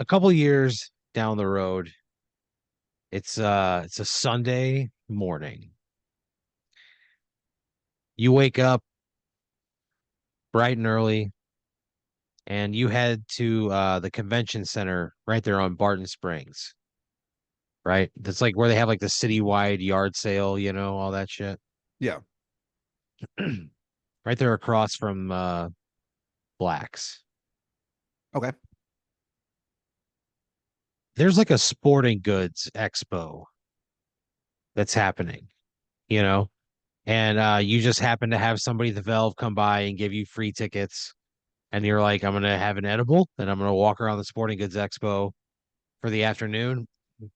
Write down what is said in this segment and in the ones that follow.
a couple years down the road. It's a Sunday morning. You wake up bright and early and you head to the convention center right there on Barton Springs, right? That's like where they have like the citywide yard sale, all that shit. Yeah. Right there across from Blacks. Okay. There's like a sporting goods expo that's happening, you know, and you just happen to have somebody at the Valve come by and give you free tickets, and you're like, I'm gonna have an edible, and I'm gonna walk around the sporting goods expo for the afternoon,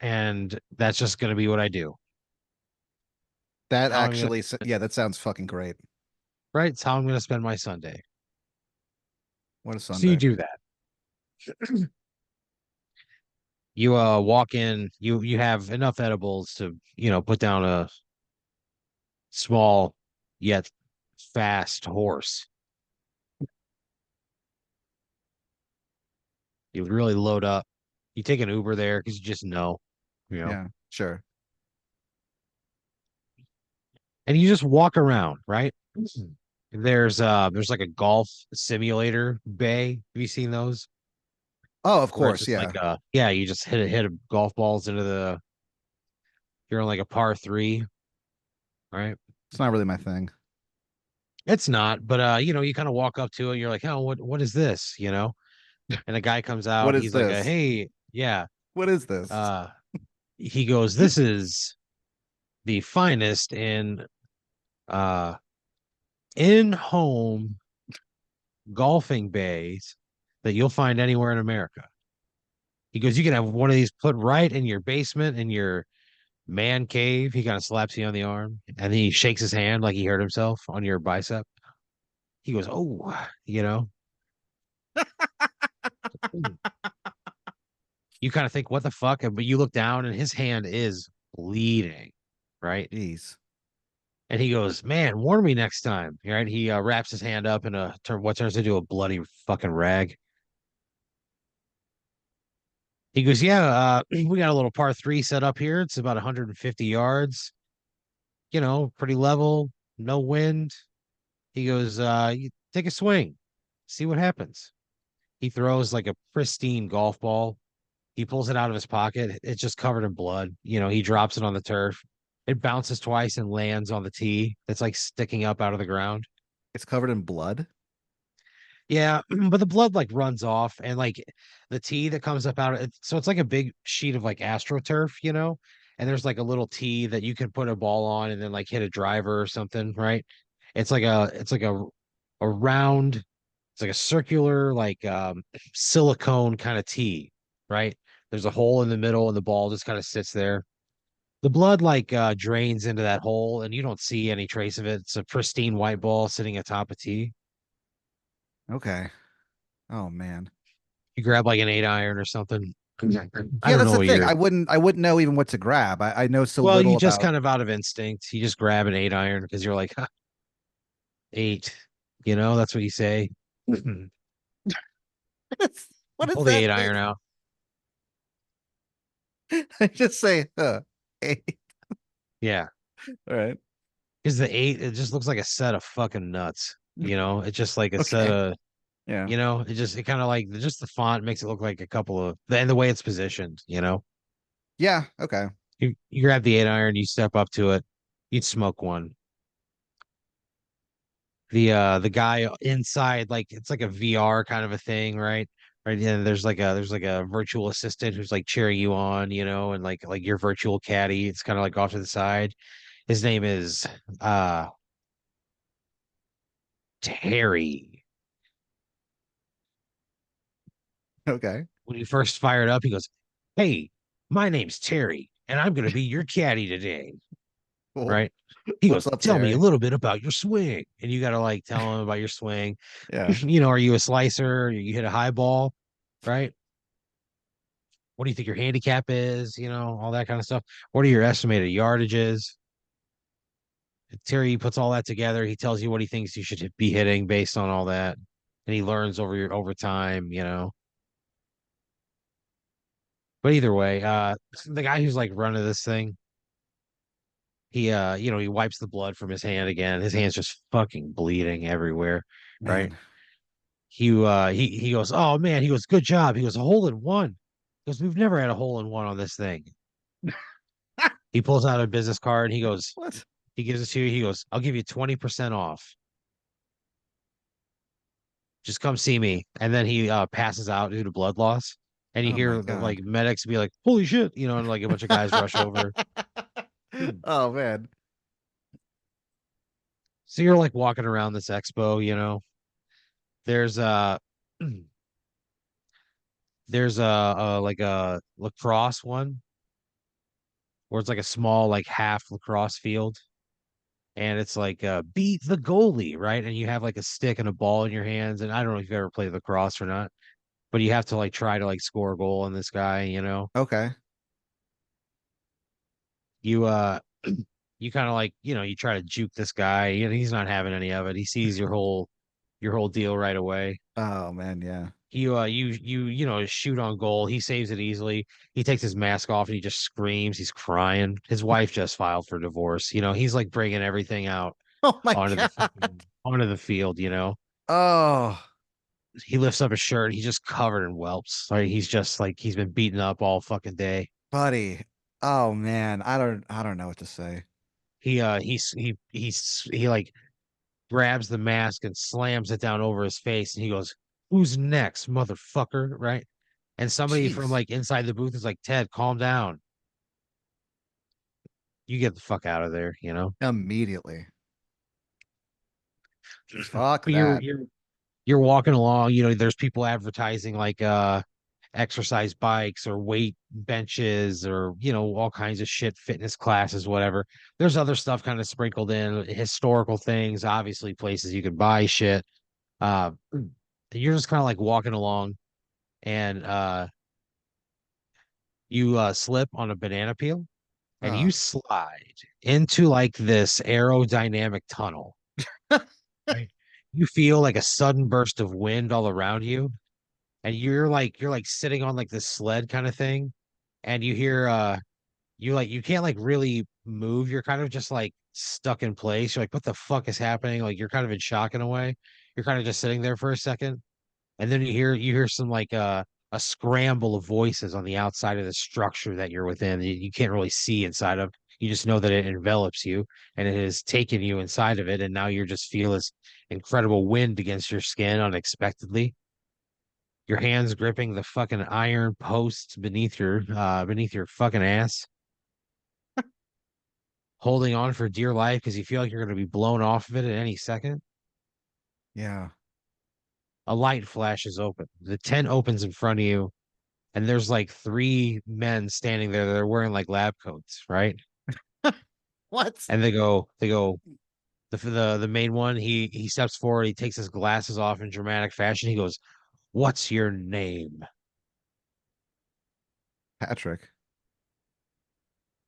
and that's just gonna be what I do. That How I'm gonna, actually, yeah, that sounds fucking great. right? It's how I'm gonna spend my Sunday. What a So you Sunday. do that. You walk in, you have enough edibles to, put down a small yet fast horse. You really load up. You take an Uber there because you just know, you know, Yeah, sure. and you just walk around, right? There's like a golf simulator bay. Have you seen those? Oh, of Where it's course, just like yeah. yeah, you just hit a golf balls into the you're on like a par three, right? It's not really my thing. It's not, but you kind of walk up to it, and you're like, oh, what is this? And a guy comes What out, is he's like this? hey, yeah. What is this? Uh he goes, this is the finest uh in home golfing bays that you'll find anywhere in America. He goes, you can have one of these put right in your basement in your man cave. He kind of slaps you on the arm and then he shakes his hand like he hurt himself on your bicep. He goes, oh, you know, you kind of think, what the fuck? But you look down and his hand is bleeding, right? Jeez. And he goes, man, warn me next time. Right? He wraps his hand up in what turns into a bloody fucking rag. He goes, yeah, we got a little par three set up here. It's about 150 yards, pretty level, no wind. He goes, you take a swing, see what happens. He throws like a pristine golf ball. He pulls it out of his pocket. It's just covered in blood. He drops it on the turf. It bounces twice and lands on the tee that's like sticking up out of the ground. It's covered in blood. Yeah, but the blood like runs off and like the tee that comes up out of it. So it's like a big sheet of like AstroTurf, and there's like a little tee that you can put a ball on and then like hit a driver or something, right? It's like a round, it's like a circular, like silicone kind of tee, right? There's a hole in the middle and the ball just kind of sits there. The blood like drains into that hole and you don't see any trace of it. It's a pristine white ball sitting atop a tee. Okay. Oh man. You grab like an 8 iron or something. I Yeah, don't that's know the what thing. you're. I wouldn't know even what to grab. I know so Well, little you just about kind of out of instinct. You just grab an 8 iron because you're like, huh, eight. That's what you say. You what does pull the that 8 iron mean? out. I just say, hey. Yeah. All right. Because the eight, it just looks like a set of fucking nuts. It's just like a set Okay. of, Yeah. it kind of like just the font makes it look like a couple of, and the way it's positioned. Yeah. Okay. You grab the 8 iron, you step up to it, you'd smoke one. The guy inside, like it's like a VR kind of a thing, right? Right. Yeah, there's like a virtual assistant who's like cheering you on, and like your virtual caddy. It's kind of like off to the side. His name is uh Terry. Okay. When he first fired up, he goes, hey, my name's Terry, and I'm gonna be your caddy today. Cool. Right? He What's goes, up, tell me a Terry? little bit about your swing. And you gotta like tell him about your swing. Yeah. Are you a slicer? You hit a high ball, right? What do you think your handicap is? All that kind of stuff. What are your estimated yardages? Terry puts all that together. He tells you what he thinks you should be hitting based on all that. And he learns over time. But either way, the guy who's like running this thing, he wipes the blood from his hand again. His hand's just fucking bleeding everywhere, right? Man. He goes, "Oh man," he goes, "Good job." He goes, "A hole in one." He goes, "We've never had a hole in one on this thing." He pulls out a business card. He goes, What? he gives it to you. He goes, "I'll give you 20% off. Just come see me." And then he passes out due to blood loss. And you Oh my hear the God. like medics be like, "Holy shit," and like a bunch of guys rush over. Oh man. So you're like walking around this expo, there's there's a like a lacrosse one where it's like a small like half lacrosse field, and it's like beat the goalie, right? And you have like a stick and a ball in your hands, and I don't know if you've ever played lacrosse or not, but you have to like try to like score a goal on this guy. Okay. You you kind of like, you try to juke this guy, he's not having any of it. He sees your whole deal right away. Oh man, yeah. Shoot on goal. He saves it easily. He takes his mask off and he just screams. He's crying. His wife just filed for divorce. He's like bringing everything out Oh my onto the God. onto the field. Oh, He lifts up his shirt. He's just covered in whelps. Right? He's just like he's been beaten up all fucking day. buddy. Oh man. I don't know what to say. He like grabs the mask and slams it down over his face, and he goes, "Who's next, motherfucker?" Right? And somebody from Jeez. like inside the booth is like, "Ted, calm down. You get the fuck out of there." Immediately. Fuck But you're that. you're you're walking along, there's people advertising like exercise bikes or weight benches or all kinds of shit, fitness classes, whatever. There's other stuff kind of sprinkled in, historical things, obviously places you could buy shit. Uh you're just kind of like walking along, and you slip on a banana peel, and you Uh. slide into like this aerodynamic tunnel. Right. You feel like a sudden burst of wind all around you, and you're like sitting on like this sled kind of thing, and you hear you can't like really move. You're kind of just like stuck in place. You're like, what the fuck is happening? Like you're kind of in shock in a way. You're kind of just sitting there for a second, and then you hear some like a scramble of voices on the outside of the structure that you're within. You can't really see inside of. You just know that it envelops you, and it has taken you inside of it, and now you just feel this incredible wind against your skin unexpectedly. Your hands gripping the fucking iron posts beneath your fucking ass, holding on for dear life because you feel like you're going to be blown off of it at any second. Yeah. A light flashes open. The tent opens in front of you, and there's like three men standing there that are wearing like lab coats, right? What? And they go. The main one, he steps forward. He takes his glasses off in dramatic fashion. He goes, "What's your name?" Patrick.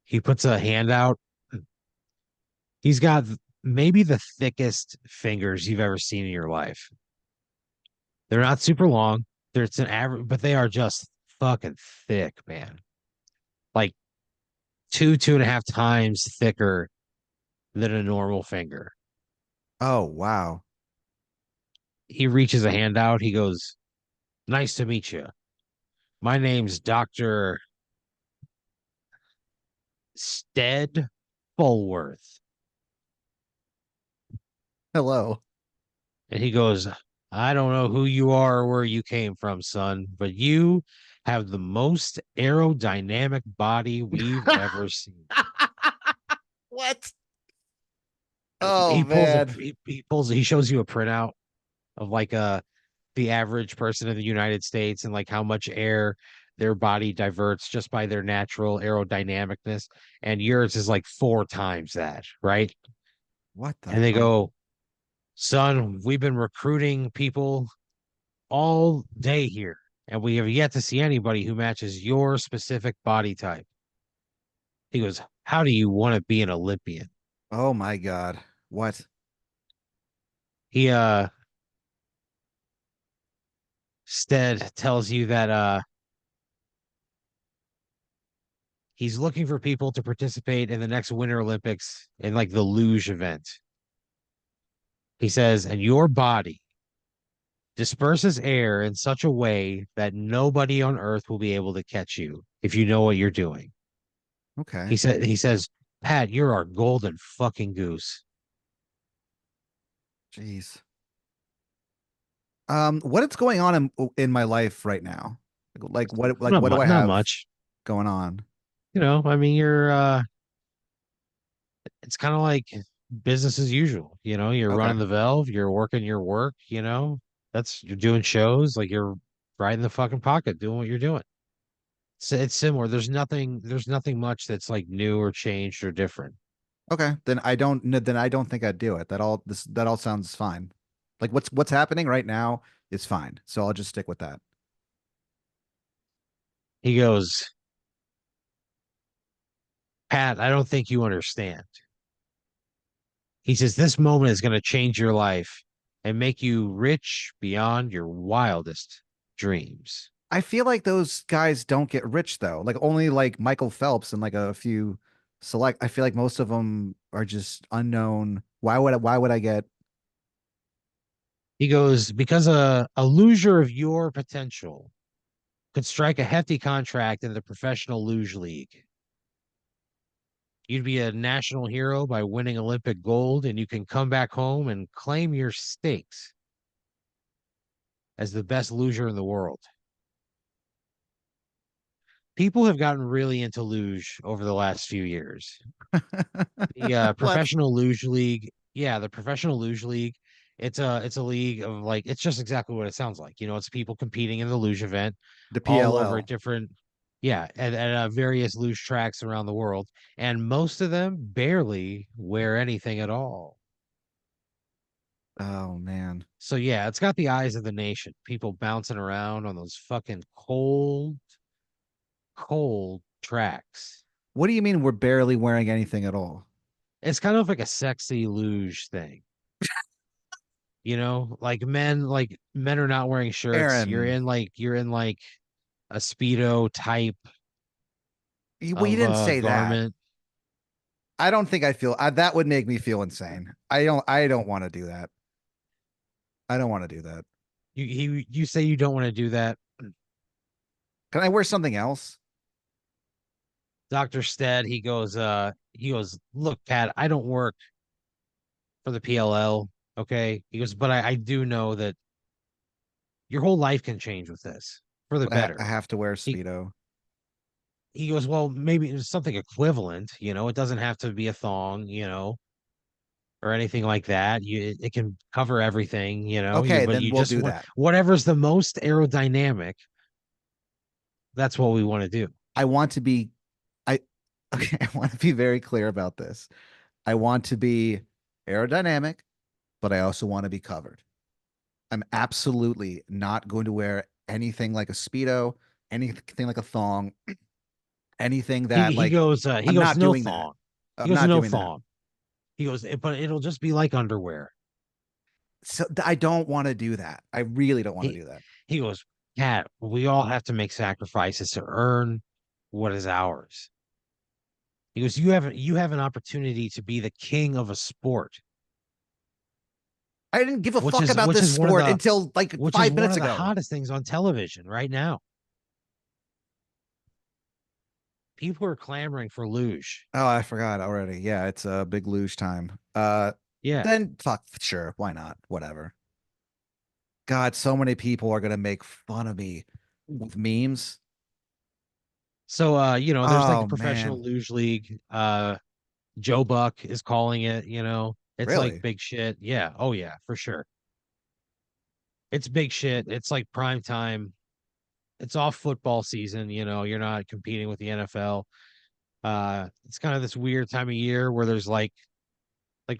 He puts a hand out. He's got maybe the thickest fingers you've ever seen in your life. They're not super long. It's an average, but they are just fucking thick, man. Like two and a half times thicker than a normal finger. Oh wow. He reaches a hand out. He goes, "Nice to meet you. My name's Dr. Stead Fulworth." Hello. And he goes, "I don't know who you are or where you came from, son, but you have the most aerodynamic body we've ever seen." What? He, Oh he pulls a man. he shows you a printout of like the average person in the United States and like how much air their body diverts just by their natural aerodynamicness, and yours is like four times that, right? What the And they fuck? go, "Son, we've been recruiting people all day here, and we have yet to see anybody who matches your specific body type." He goes, "How do you want to be an Olympian?" Oh my God. What? He Stead tells you that He's looking for people to participate in the next Winter Olympics in like the luge event. He says, and your body disperses air in such a way that nobody on earth will be able to catch you if you know what you're doing. Okay. He says, Pat, you're our golden fucking goose. Jeez. What is going on in my life right now? What do I Not have much. going on? I mean, you're it's kind of like business as usual. You're Okay. running the valve, you're working your work, you're doing shows, like you're right in the fucking pocket doing what you're doing. So it's similar. There's nothing much that's like new or changed or different. Okay. Then I don't think I'd do it. That all sounds fine. Like what's happening right now is fine. So I'll just stick with that. He goes, Pat, I don't think you understand. He says, this moment is going to change your life and make you rich beyond your wildest dreams. I feel like those guys don't get rich though. Like only like Michael Phelps and like a few select. I feel like most of them are just unknown. Why would I get He goes, because a loser of your potential could strike a hefty contract in the professional luge league. You'd be a national hero by winning Olympic gold, and you can come back home and claim your stakes as the best loser in the world. People have gotten really into luge over the last few years. The what? professional luge league, yeah, the professional luge league. It's a league of like it's just exactly what it sounds like. It's people competing in the luge event The all over PLL. different, yeah, at various luge tracks around the world, and most of them barely wear anything at all. Oh man. So yeah, it's got the eyes of the nation. People bouncing around on those fucking cold, cold tracks. What do you mean we're barely wearing anything at all? It's kind of like a sexy luge thing. Like men are not wearing shirts. Aaron, You're in like a speedo type we of didn't say that. garment. I don't think that would make me feel insane. I don't want to do that. I don't want to do that. You say you don't want to do that. Can I wear something else? Dr. Stead, he goes, look, Pat, I don't work for the PLL. Okay. He goes, but I do know that your whole life can change with this for the I better. have to wear He Speedo. he goes, well, maybe it's something equivalent, it doesn't have to be a thong, or anything like that. It can cover everything, Okay, but then you we'll just do want that. whatever's the most aerodynamic, that's what we want to do. I want to be I okay, I want to be very clear about this. I want to be aerodynamic, but I also want to be covered. I'm absolutely not going to wear anything like a Speedo, anything like a thong, anything that like He I'm goes, not no doing that. thong. He I'm goes, not no doing that. thong. He goes, but it'll just be like underwear. So I don't want to do that. I really don't want to He do that. he goes, Cat, we all have to make sacrifices to earn what is ours. He goes, you have an opportunity to be the king of a sport, I didn't give a fuck about which this is one of sport the until like which is 5 one minutes of the ago. hottest things on television right now. People are clamoring for luge. Oh, I forgot already. Yeah, it's a big luge time. Yeah. Then fuck, sure, why not? Whatever. God, so many people are gonna make fun of me with memes. So there's like the Oh man, professional luge league. Joe Buck is calling it, It's like really? big shit. Yeah. Oh yeah, for sure. It's big shit. It's like prime time. It's off football season, you're not competing with the NFL. It's kind of this weird time of year where there's like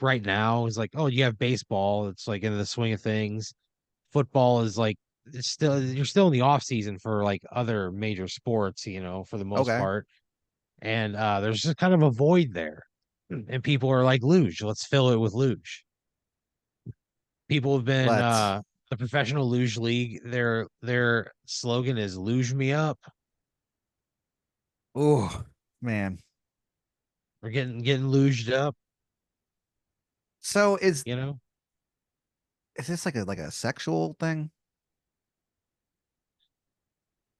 right now is like, oh, you have baseball, it's like in the swing of things. Football is like you're still in the off season for like other major sports, for the most Okay, part. And there's just kind of a void there. And people are like, luge, let's fill it with luge. People have been but the professional luge league, their slogan is luge me up. oh man. We're getting luged up, So is you know. is this like a sexual thing?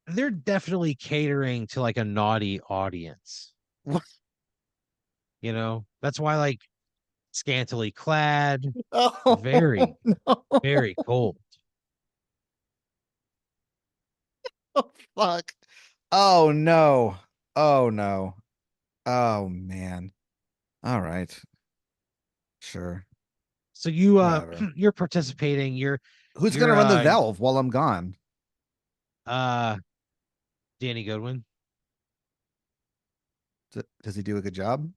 They're definitely catering to like a naughty audience, What? you know. That's why like scantily clad, Oh very, no. very cold. Oh, fuck. Oh no. Oh no. Oh man. All right. Sure. So you Whatever. you're participating, Who's gonna you're run the valve while I'm gone? uh Danny Goodwin. Does he do a good job?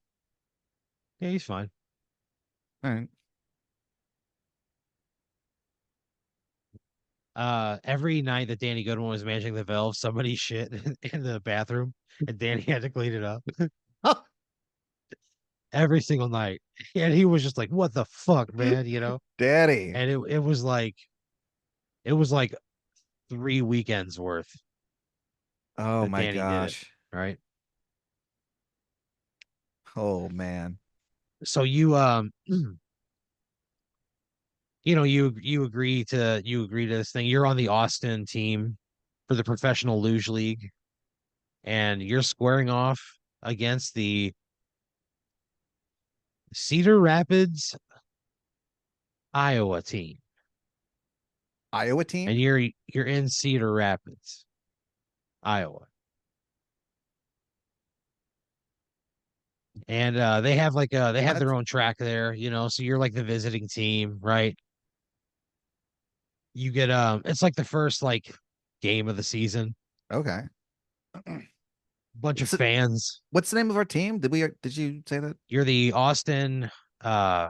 Yeah, he's fine. All right. Every night that Danny Goodwin was managing the valve, somebody shit in the bathroom and Danny had to clean it up every single night. And he was just like, what the fuck, man, you know? Daddy. And it was like 3 weekends worth Oh that my Danny did it, gosh. right? Oh man. So you you agree to this thing. You're on the Austin team for the professional luge league, and you're squaring off against the Cedar Rapids, Iowa team. Iowa And team? you're in Cedar Rapids, Iowa. And they have What? their own track there, so you're like the visiting team, right? You get it's like the first like game of the season. Okay. Bunch of What's it fans. what's the name of our team? Did you say that? You're the Austin uh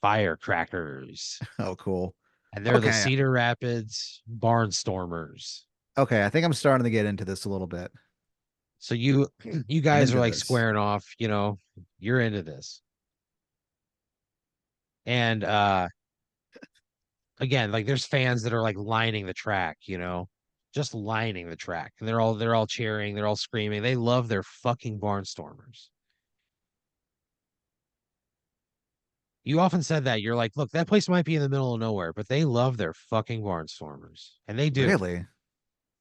Firecrackers, Oh, cool. and they're the Okay. Cedar Rapids Barnstormers. Okay. I think I'm starting to get into this a little bit. So you I'm guys are into like this. squaring off, you're into this. And again, like there's fans that are like lining the track, just lining the track. And they're all cheering, they're all screaming. They love their fucking Barnstormers. You often said that. You're like, look, that place might be in the middle of nowhere, but they love their fucking Barnstormers. And they do. Really?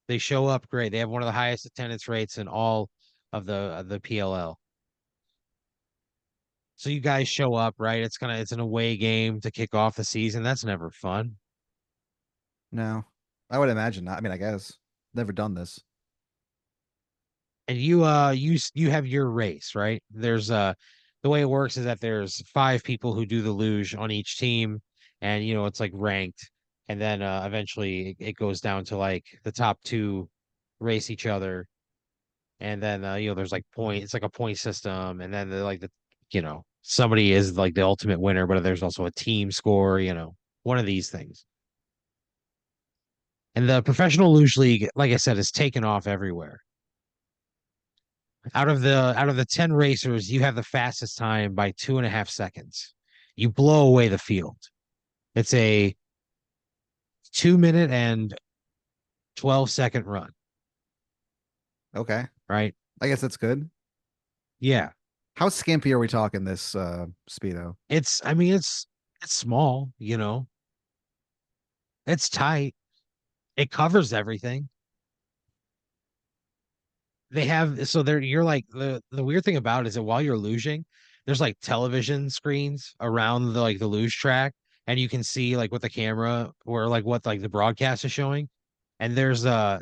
They show up great. They have one of the highest attendance rates in all of the PLL. So you guys show up, right? It's an away game to kick off the season. That's never fun. No. I would imagine not. I mean, I guess. Never done this. And you have your race, right? There's the way it works is that there's 5 people who do the luge on each team, and it's like ranked, and then eventually it goes down to like the top two race each other, and then there's like it's like a point system, and then somebody is like the ultimate winner, but there's also a team score, one of these things. And the professional luge league, like I said, is taken off everywhere. Out of the 10 racers, you have the fastest time by 2.5 seconds. You blow away the field. It's a 2 minute and 12-second run, Okay. right? I guess that's good. Yeah. How skimpy are we talking this speedo? I mean, it's small, it's tight. It covers everything. They have so there you're like the weird thing about it is that while you're luging, there's like television screens around the luge track, and you can see like what the camera or like what like the broadcast is showing. And there's a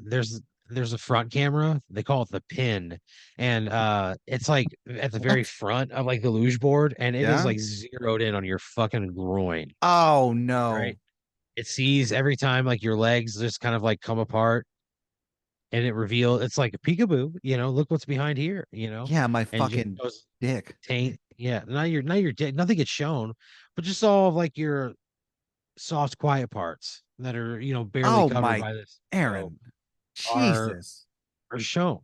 front camera. They call it the pin. And it's like at the very What? front of like the luge board, and it is Yeah? like zeroed in on your fucking groin, Oh right? no. It sees every time like your legs just kind of like come apart, and it's like a peekaboo, look what's behind here, Yeah, my and just fucking goes dick. taint. Yeah, not your dick, nothing gets shown, but just all of like your soft, quiet parts that are, barely Oh covered my by this Aaron. are Jesus. are shown.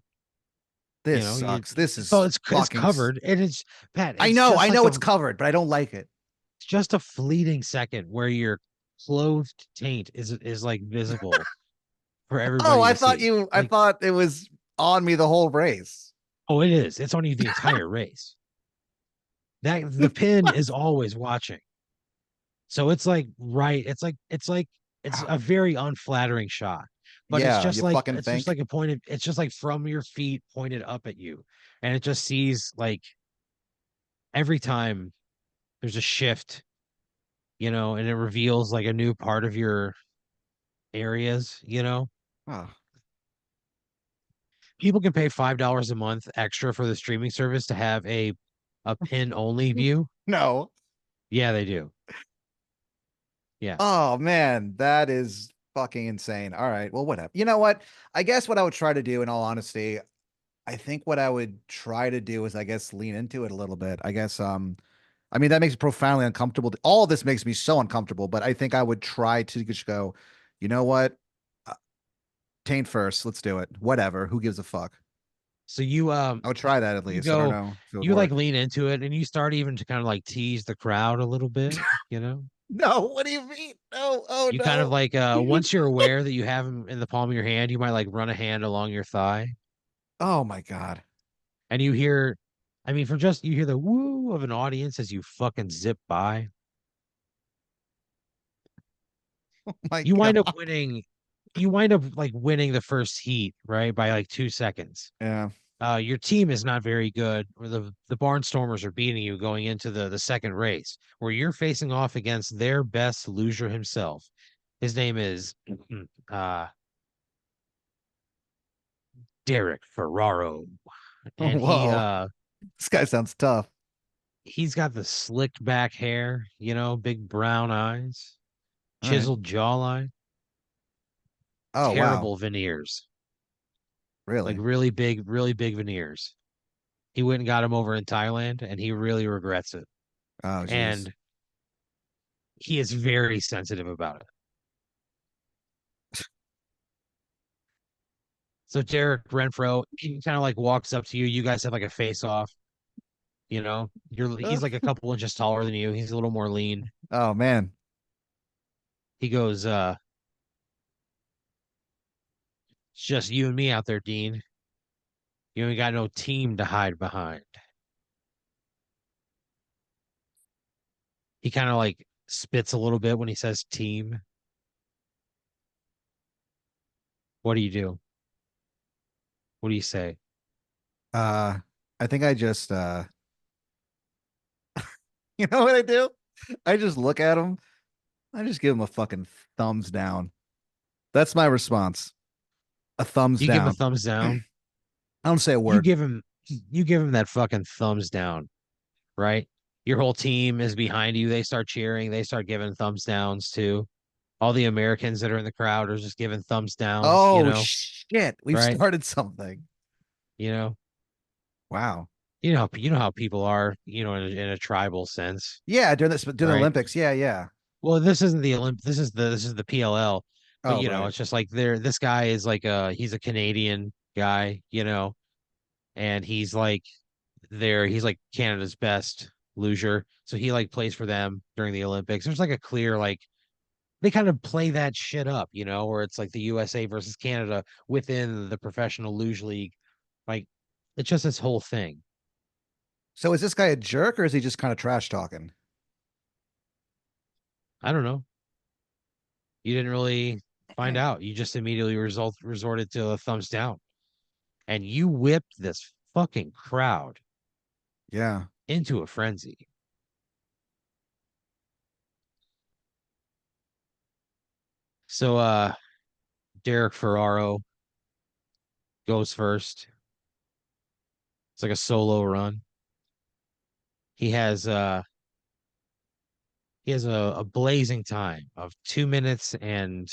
This You sucks. This it's all is it's fucking covered, and it's Pat, I know it's covered, but I don't like it. it's just a fleeting second where your clothed taint is like visible for Oh, everybody to see. I Like thought it was on me the whole race. Oh, it is. It's on you the entire race. That the pin is always watching. So it's like right, it's a very unflattering shot. But Yeah, you fucking it's just think. like a pointed, it's just like from your feet pointed up at you. And it just sees like every time there's a shift, and it reveals like a new part of your areas. Oh, People can pay $5 a month extra for the streaming service to have a pin only view. no. Yeah, they do. Yeah. Oh man, that is fucking insane. All right. Well, whatever. You know what? I guess what I would try to do, in all honesty, I think what I would try to do is, I guess, lean into it a little bit. I guess, I mean, that makes me profoundly uncomfortable. All of this makes me so uncomfortable, but I think I would try to just go, you know what? Uh, Taint first. Let's do it. Whatever. Who gives a fuck? So you I would try that at you least. I don't go know if it would you like work. lean into it and you start even to kind of like tease the crowd a little bit, you know? No, what do you mean? No, oh You kind of no. like once you're aware that you have them in the palm of your hand, you might like run a hand along your thigh Oh my God. and you hear I mean for just you hear the woo of an audience as you fucking zip by. Oh my You wind God. up winning you wind up like winning the first heat, right? By like 2 seconds. Yeah. Your team is not very good, or the Barnstormers are beating you going into the second race, where you're facing off against their best loser himself. His name is uh Derek Ferraro, and Whoa. This guy sounds tough. he's got the slicked back hair, big brown eyes, All right. chiseled jawline, Oh, wow. terrible veneers, like Really? really big veneers. He went and got him over in Thailand, and he really regrets it. Oh, jeez. And he is very sensitive about it. So Derek Renfro, he kind of like walks up to you. You guys have like a face off. He's like a couple inches taller than you. He's a little more lean. Oh, man. He goes, it's just you and me out there, Dean. You ain't got no team to hide behind. He kind of like spits a little bit when he says team. What do you do? What do you say? Uh, I think I just, you know what I do? I just look at him. I just give him a fucking thumbs down. That's my response. A thumbs You give him a down. thumbs down. I don't say a You word. give him you give him that fucking thumbs down, right? Your whole team is behind you. They start cheering. They start giving thumbs downs too. All the Americans that are in the crowd are just giving thumbs downs, Oh, shit. We've right? started something. You know, Wow. you know how people are, in a tribal sense, Yeah, during the right? Olympics. Yeah, yeah. Well, this isn't the Olymp. This is the PLL, but Oh, right. it's just like this guy is like he's a Canadian guy, and he's like Canada's best loser, so he like plays for them during the Olympics. There's like a clear like they kind of play that shit up, where it's like the USA versus Canada within the professional luge league. Like it's just this whole thing. So is this guy a jerk or is he just kind of trash talking? I don't know. You didn't really find out. You just immediately resorted to a thumbs down, and you whipped this fucking crowd Yeah. into a frenzy. So Derek Ferraro goes first. It's like a solo run. He has uh he has a blazing time of 2 minutes and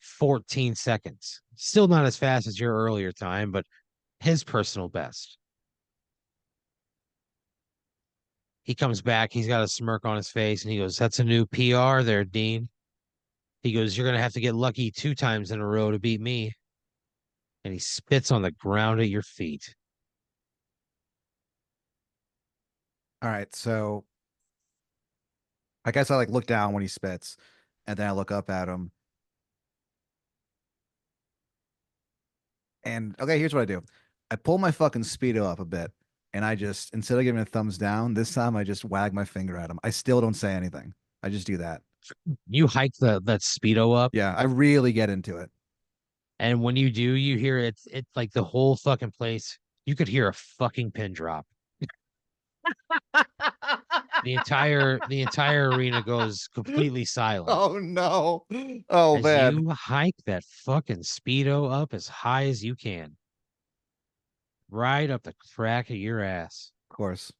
14 seconds. Still not as fast as your earlier time, but his personal best. He comes back, he's got a smirk on his face, and he goes, "That's a new PR there, Dean." He goes, "You're gonna have to get lucky 2 times in a row to beat me." And he spits on the ground at your feet. All right. So I guess I like look down when he spits and then I look up at him. And okay, here's what I do. I pull my fucking speedo up a bit, and I just instead of giving a thumbs down, this time I just wag my finger at him. I still don't say anything. I just do that. You hike the that speedo up, Yeah, I really get into it. and when you do, you hear it's like the whole fucking place. You could hear a fucking pin drop. The entire arena goes completely silent Oh no. Oh as man. Of you hike that fucking speedo up as high as you can, right up the crack of your ass, course.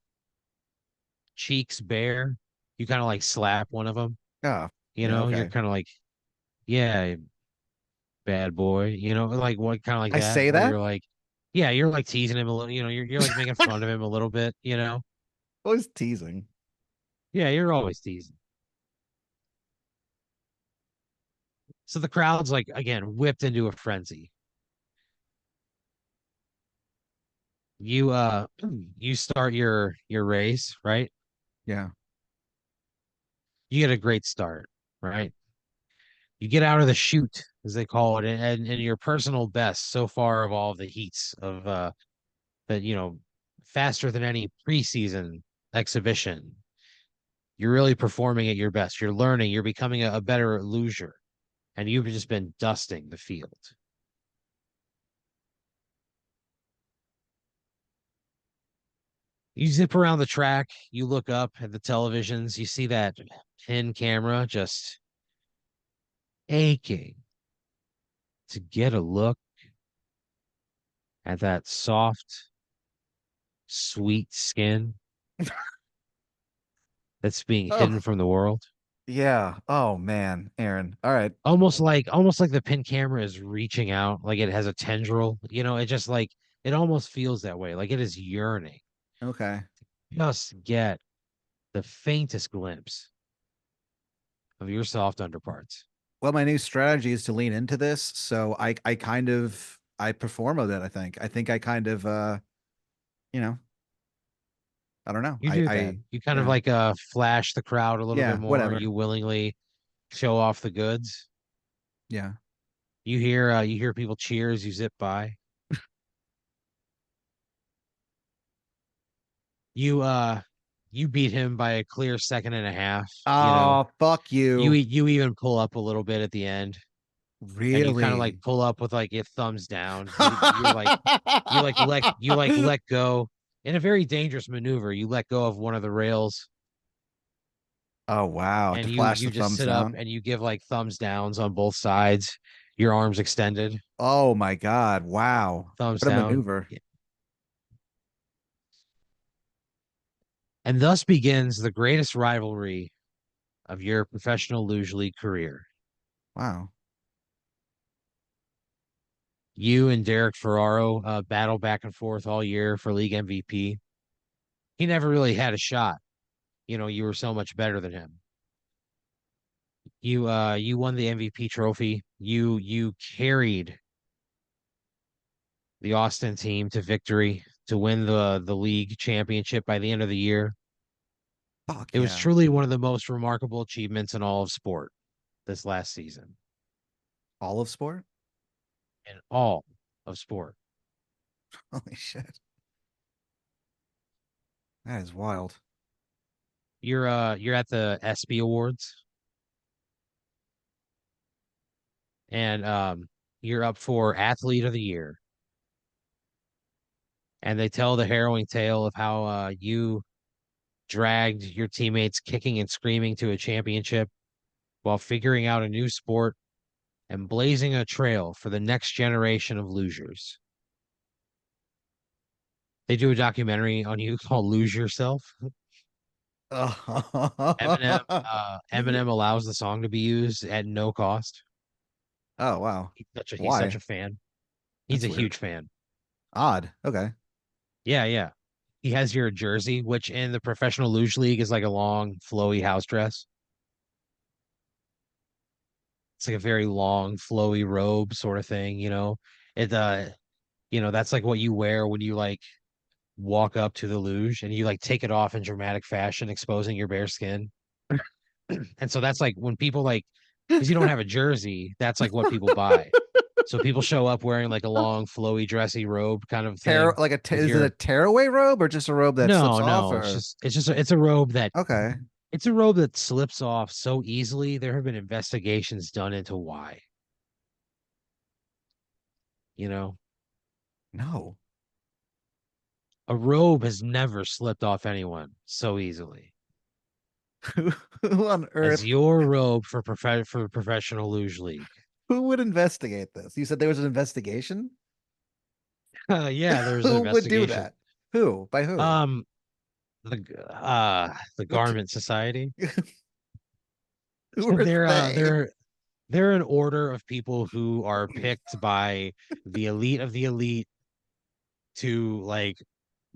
cheeks bare. You kind of like slap one of them. Yeah. You Yeah, know, you're okay. kind of like, yeah, bad boy. You know, like what kind of like I that, say where that? you're like, yeah, you're like teasing him a little. You're like making fun of him a little bit. Always teasing. Yeah, you're always teasing. So the crowd's like again whipped into a frenzy. You you start your race, right? Yeah. You get a great start, right? You get out of the chute, as they call it, and your personal best so far of all the heats of that faster than any preseason exhibition. You're really performing at your best. You're learning. You're becoming a better loser, and you've just been dusting the field. You zip around the track. You look up at the televisions. You see that pin camera just aching to get a look at that soft, sweet skin that's being hidden Oh, from the world. yeah. Oh man, Aaron. All right. Almost like the pin camera is reaching out, like it has a tendril. It just like it almost feels that way, like it is yearning. Okay. Just get the faintest glimpse of your soft underparts. Well, my new strategy is to lean into this, so I kind of I perform with it, I think. I think I kind of you know, I don't know. You do that. You kind of Yeah. like flash the crowd a little bit Yeah, more. whatever. You willingly show off the goods. Yeah. You hear people cheer as you zip by. You beat him by a clear second and a half. Oh, fuck you. You even pull up a little bit at the end, and you kind of like Really? pull up with like your thumbs down. You like go in a very dangerous maneuver. You let go of one of the rails, Oh wow, and to you flash the you just thumbs sit up down. and you give like thumbs downs on both sides, your arms extended, Oh my God, wow. thumbs What a down. maneuver. And thus begins the greatest rivalry of your professional luge league career. Wow. You and Derek Ferraro battle back and forth all year for league MVP. He never really had a shot. You were so much better than him. You won the MVP trophy. You carried the Austin team to victory to win the league championship by the end of the year. Fuck It was yeah. truly one of the most remarkable achievements in all of sport this last season. Olive sport? In all of sport. Holy shit. That is wild. You're at the ESPY Awards, and you're up for athlete of the year. And they tell the harrowing tale of how you dragged your teammates kicking and screaming to a championship while figuring out a new sport and blazing a trail for the next generation of losers. They do a documentary on you called "Lose Yourself." Eminem, Oh, Eminem allows the song to be used at no cost. wow. He's such Why? a fan. He's That's a weird. huge fan. Odd. Okay. Yeah, yeah. He has your jersey, which in the professional luge league is like a long, flowy house dress. It's like a very long, flowy robe sort of thing. It that's like what you wear when you like walk up to the luge and you like take it off in dramatic fashion, exposing your bare skin. And so that's like when people like because you don't have a jersey, that's like what people buy. So people show up wearing like a long, flowy, dressy robe kind of Tear thing like with is it a your tearaway robe or just a robe that slips no, off no, or it's a robe that okay. it's a robe that slips off so easily. There have been investigations done into why, you know, No. a robe has never slipped off anyone so easily Who, who on as earth your robe for professional luge league. who would investigate this? You said there was an investigation? Yeah, there was an Who would do investigation. that? Who? By who? Um, the What Garment Society. who are They're they? they're an order of people who are picked by the elite of the elite to like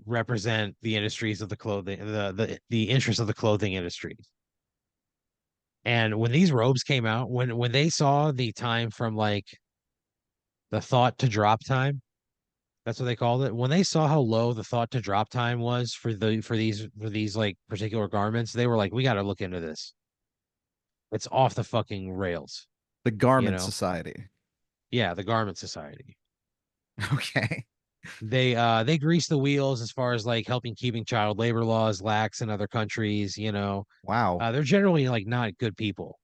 represent the industries of the clothing, the interests of the clothing industry. And when these robes came out, when they saw the time from like the thought to drop time, that's what they called it. When they saw how low the thought to drop time was for these like particular garments, they were like, we got to look into this. It's off the fucking rails, The you Garment know? Society. Yeah, the Garment Society. Okay. They grease the wheels as far as like helping keeping child labor laws lax in other countries, you know. Wow. They're generally like not good people.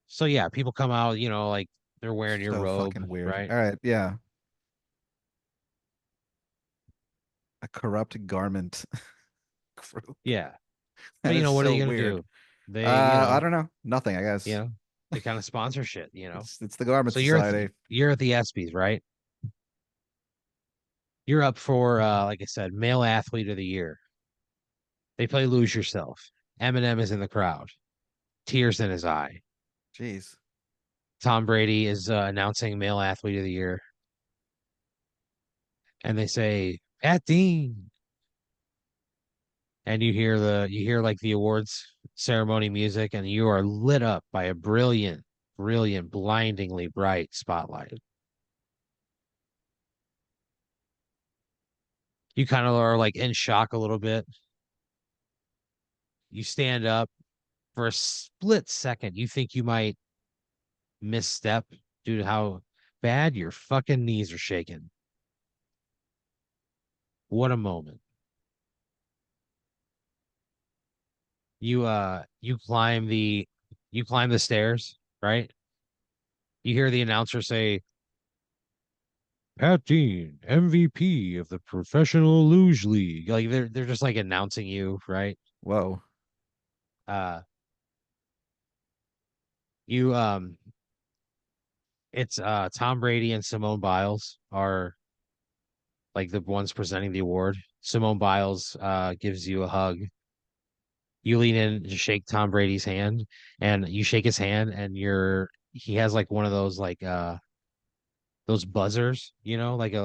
So yeah, people come out, you know, like they're wearing your So robe, fucking weird. right? All right, yeah. A corrupt garment group. Yeah. But That you is know, what are so you gonna weird. do? They, you I know, don't know. Nothing, I you guess. know, they kind of sponsor shit, you know. It's the Garment So Society. you're at the ESPYs, right? You're up for like I said, male athlete of the year. They play Lose Yourself. Eminem is in the crowd, tears in his eye. Jeez. Tom Brady is announcing male athlete of the year, and they say at Dean, and you hear like the awards ceremony music, and you are lit up by a brilliant, blindingly bright spotlight. You kind of are like in shock a little bit. You stand up for a split second. You think you might misstep due to how bad your fucking knees are shaking. What a moment. You climb the stairs, right? You hear the announcer say, Pat Dean, MVP of the Professional Luge League. Like they're just like announcing you, right? Whoa. Uh you it's Tom Brady and Simone Biles are like the ones presenting the award. Simone Biles gives you a hug. You lean in to shake Tom Brady's hand and you shake his hand and he has like one of those buzzers, you know, like Yeah,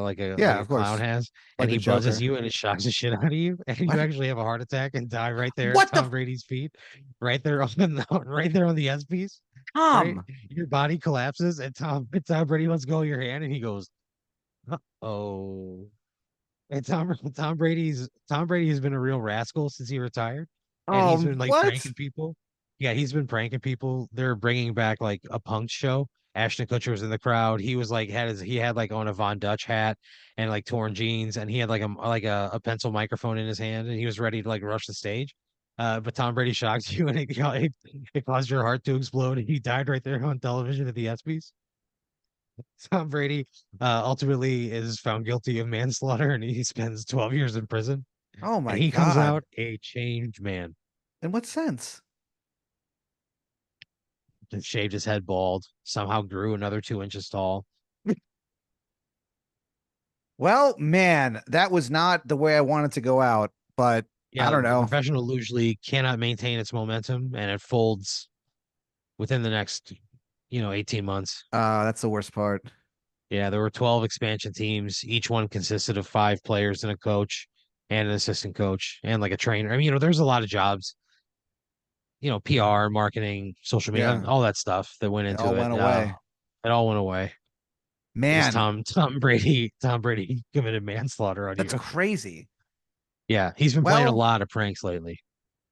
a of clown course. has, and Like the he buzzes Joker. you and it shocks the shit out of you, and you What? actually have a heart attack and die right there at What the Tom Brady's feet, right there on the right there on the S piece, right? Tom? Your body collapses and Tom Brady lets go of your hand and he goes, oh. And Tom Brady has been a real rascal since he retired, and he's been like What? pranking people. Yeah, he's been pranking people. They're bringing back like a punk show. Ashton Kutcher was in the crowd. He was like he had like on a Von Dutch hat and like torn jeans, and he had like a pencil microphone in his hand, and he was ready to like rush the stage. But Tom Brady shocked you, and it caused your heart to explode, and he died right there on television at the ESPYS. Tom Brady ultimately is found guilty of manslaughter and he spends 12 years in prison. Oh And my he comes God. out a changed man. In what sense? Just shaved his head bald, somehow grew another 2 inches tall. Well, man, that was not the way I wanted to go out, but I Yeah, don't the know. professional luge league cannot maintain its momentum and it folds within the next, 18 months. That's the worst part. Yeah, there were 12 expansion teams. Each one consisted of 5 players and a coach and an assistant coach and like a trainer. I mean, there's a lot of jobs, PR, marketing, social media, Yeah, all that stuff that went it all into it. went away. It all went away because Man, Tom Brady committed manslaughter on that's you. crazy. Yeah, he's been playing a Well, lot of pranks lately,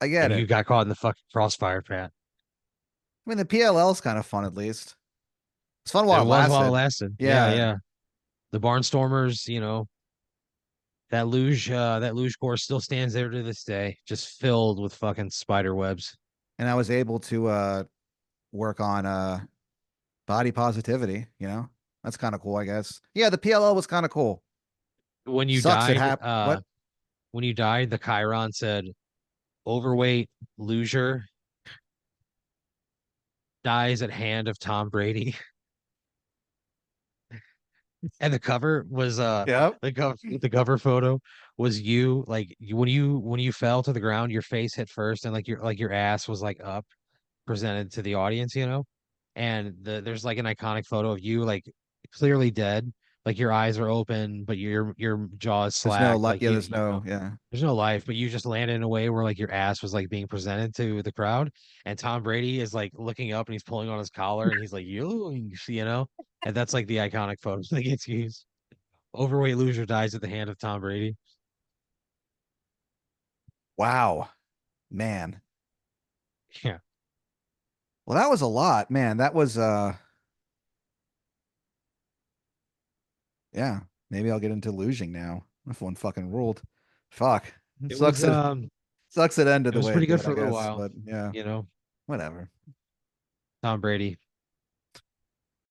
I get and you it. got caught in the fucking crossfire, Pat. I mean, the PLL is kind of fun at least. It's fun It while it was while it lasted. lasted. Yeah, Yeah, yeah. The Barnstormers, that luge course still stands there to this day, just filled with fucking spider webs. and I was able to work on body positivity. That's kind of cool, I guess. Yeah, the PLL was kind of cool. When you Sucks it died, happened. What? the Chiron said, "Overweight Luger dies at hand of Tom Brady." And the cover was Yep. the cover photo was you, like when you fell to the ground, your face hit first, and like your ass was like up, presented to the audience, and there's like an iconic photo of you, like clearly dead, like your eyes are open, but your jaw is There's no slack, luck. like Yeah, you there's you know no. Yeah. there's no life, but you just landed in a way where like your ass was like being presented to the crowd, and Tom Brady is like looking up and he's pulling on his collar and he's like and that's like the iconic photo that gets used. Overweight loser dies at the hand of Tom Brady. Wow, man. Yeah, Well, that was a lot, man. That was yeah. Maybe I'll get into losing now. That one fucking ruled. Fuck. It it was sucks it ended it the was way it pretty good did, for I a little guess. while, But yeah, you know. whatever. Tom Brady.